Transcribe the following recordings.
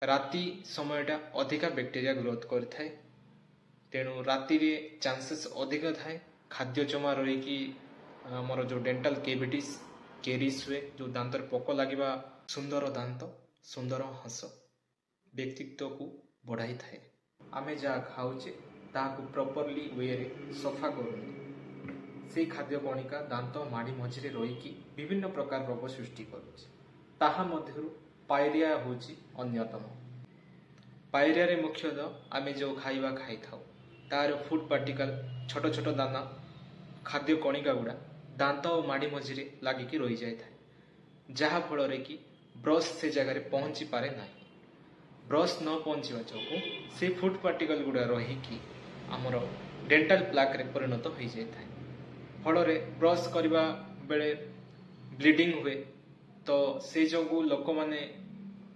राति समयटा अधिका bacteria growth करें तेणु राति चांसेस अधिक थाए खाद्य जमा रही आमर जो डेंटाल केविटीज केरीज हुए जो दांत पोक लगे सुंदर दांत सुंदर हस व्यक्तित्व को बढ़ाई थाए। आमे जहाँ खाऊचे ताकू प्रॉपरली वे रे सफा करूँ से खाद्य कणिका दांत माड़ी मझिरे रहीकि विभिन्न प्रकार रोग सृष्टि करुचे। ताहा मध्यरु पायरिया होची अन्यतम। पायरिया रे मुख्यतः आमे जो खाइबा खाई थाउ तार फूड पार्टिकल छोट छोट दाना खाद्य कणिका गुड़ा दांत और माड़ी मझिरे लागिकी रही जाए थाए जहा फल रे कि ब्रश से जगह पहुंची पारे ना। ब्रश न पहुंचवा जो से फूड पार्टिकल गुड़ा रहीकि आमर डेंटाल प्लाक रे परिणत हो जाए थाए। फल रे ब्रश करबा बेले ब्लीडिंग हुए तो से जो लोक माने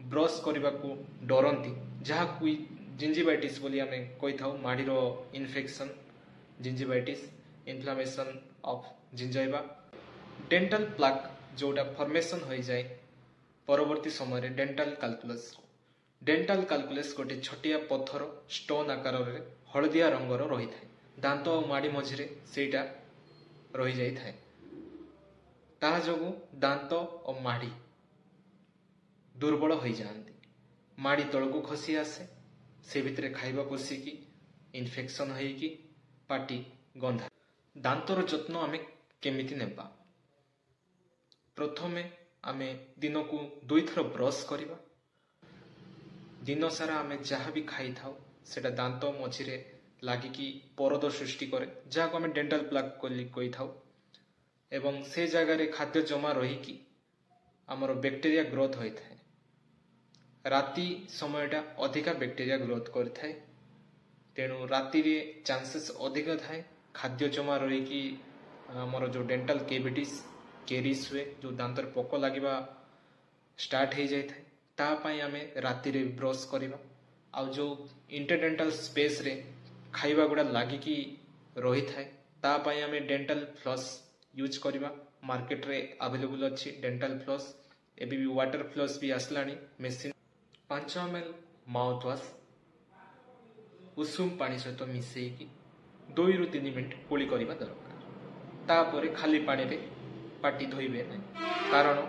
ब्रश करने को डरती जहाँ कोई जिंजिवाइटिस बोली आमे कही था माड़ी infection gingivitis inflammation of gingiva dental plaque जोटा फॉर्मेशन हो जाए परवर्ती समय डेंटाल कैलकुलस गोटे छोटिया पत्थर स्टोन आकार रे हलदिया रंगर रही था दांत और माड़ी मझिरे सेटा रही जाई थाए ताहा जोगु दांत और माड़ी दुर्बल हो जाती माड़ी तलू खसी आसे से भितर खाइबा पशिकी इन्फेक्शन होगी पाटी गंधा। दांतर जत्न आमे केमिति नेबा प्रथमे आमे दिन को 2 थर ब्रश करवा दिन सारा आमे जहाँ भी खाई थाउ सेटा दांत मझिरे लागिकी परद सृष्टि करे जहाँ को आमे डेंटाल प्लाक कही थाउ एवं से जगार खाद्य जमा रहीकि आमर बैक्टेरिया ग्रोथ होता है। राति समयटा अधिका बैक्टेरिया ग्रोथ करें तेणु राति चांसेस अधिक थाए खाद्य जमा रही आमर जो डेंटाल केविटीज केरीज हुए जो दांत पोक लगे स्टार्ट हो जाए तापाई आमे राति रे ब्रश करवा आ जो इंटरडेंटाल स्पेस रे खाइबा गुड़ा लागिकी रही थाए तापाई आमे डेंटाल फ्लॉस यूज करवा मार्केट रे अवेलेबल अच्छी डेंटाल फ्लॉस एबी भी वाटर फ्लॉस भी आसलानी मेसिन 5 ml माउथ वाश उषुम पानी सहित मिसेकी 2 ରୁ 3 मिनट कुली करवा दरकार तापर खाली पानी रे पाटी धोइबे नहीं कारण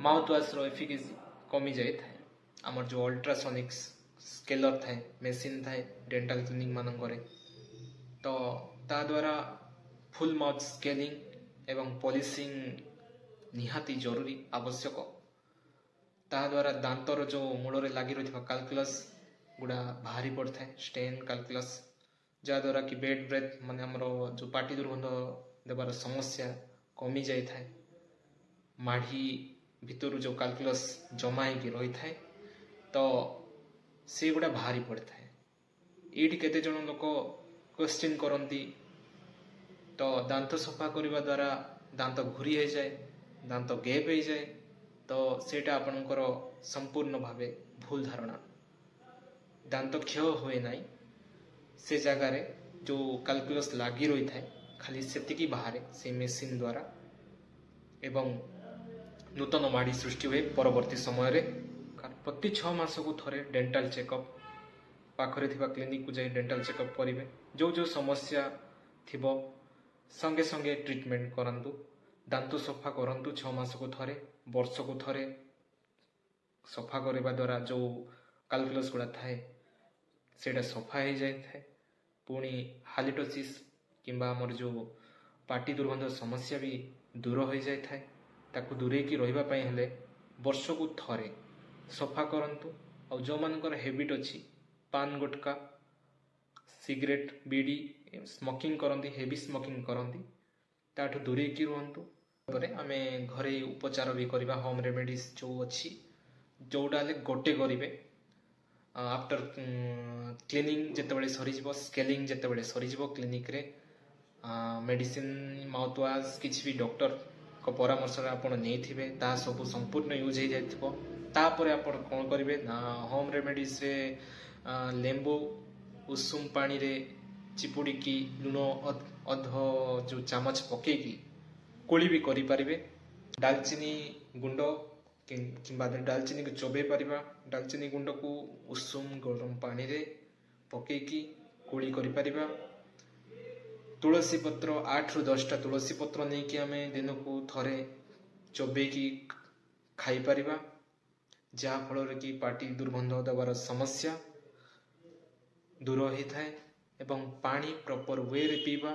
माउथ वाश रो एफिकेसी कमी जाए थाए। आमर जो अल्ट्रासोनिक स्केलर थाए मेसिन थाए डेंटाल क्लिनिक मानक तो ता द्वारा फुल माउथ स्केलिंग एवं पॉलिशिंग निहाती जरूरी आवश्यक ता द्वारा दांतर जो मूल लगी रही कैलकुलस गुड़ा बाहरी पड़ता है स्टेन कैलकुलस जहाँ द्वारा कि बेड ब्रेथ माने हमर जो पाटी दुर्गंध देवार समस्या कमी जाए थाए माढ़ी भितर जो कैलकुलस जमा हो रही थाए तो से गुड़ा बाहरी पड़ता है। ये केते जन लोक क्वेश्चन करती तो दांत सफा करने द्वारा दांत घूरी हो जाए दांत गैप हो जाए तो सेटा आपणकर संपूर्ण भावे भूल धारणा दांत क्षय हुए ना से जगार जो कैलकुलस लगी रही थाए खाली सेतिकी बाहर से मेसिन द्वारा एवं नूतन माड़ी सृष्टि हुए परवर्ती समय रे प्रति 6 मास को थरे डेंटाल चेकअप पाखरे थिबा क्लिनिक को जाई डेंटाल चेकअप करेंगे जो जो समस्या थिबो संगे संगे ट्रीटमेंट करंतु दांत सफा करंतु 6 मास को थरे वर्ष को थरे सफा करने द्वारा जो कैलकुलस गुड़ा थाए सेटा सफा हो जाए थाए पुणी हालिटोसिस किंबा आमर जो पाटी दुर्गंध समस्या भी दूर हो जाए थाए ताकू दूरेकी रहिबा पई हेले वर्ष को थरे सफा करंतु और जो मानकर हैबिट अच्छी पान गुटका सिगरेट बीड़ी स्मोकिंग करंती हेवी स्मोकिंग करंती ताठू दूरेकी रुहंतु आमे घरे उपचार भी करवा होम रेमेडीज जो अच्छी जोटा गोटे करेंगे आफ्टर क्लीनिंग जिते सरीज स्केलिंग जिते सरीज क्लिनिक रे मेडिसिन माउथ वाश किसी भी डॉक्टर को परामर्श आप नहीं ता सब संपूर्ण यूज हो जापर आप कौन करेंगे ना होम रेमेडीज रे लेंबू उषुम पानी रे चिपुड़ी की लुण अध जो चामच पकईकी कोली भी करें। दालचीनी गुंड କିମ୍ବା ଡାଲଚିନିକୁ ଚୋବେଇ ପାରିବା। ଡାଲଚିନି ଗୁଣ୍ଡକୁ ଉଷୁମ ଗରମ ପାଣିରେ ପକେଇକି କୁଳି କରିପାରିବା। ତୁଳସୀ ପତ୍ର 8ରୁ 10ଟା ତୁଳସୀ ପତ୍ର ନେଇକି ଆମେ ଦିନକୁ ଥରେ ଚୋବେଇକି ଖାଇପାରିବା, ଯାହାଫଳରେ କି ପାଟି ଦୁର୍ଗନ୍ଧ ଦେବାର ସମସ୍ୟା ଦୂର ହୋଇଥାଏ। ଏବଂ ପାଣି ପ୍ରପର ୱେରେ ପିଇବା।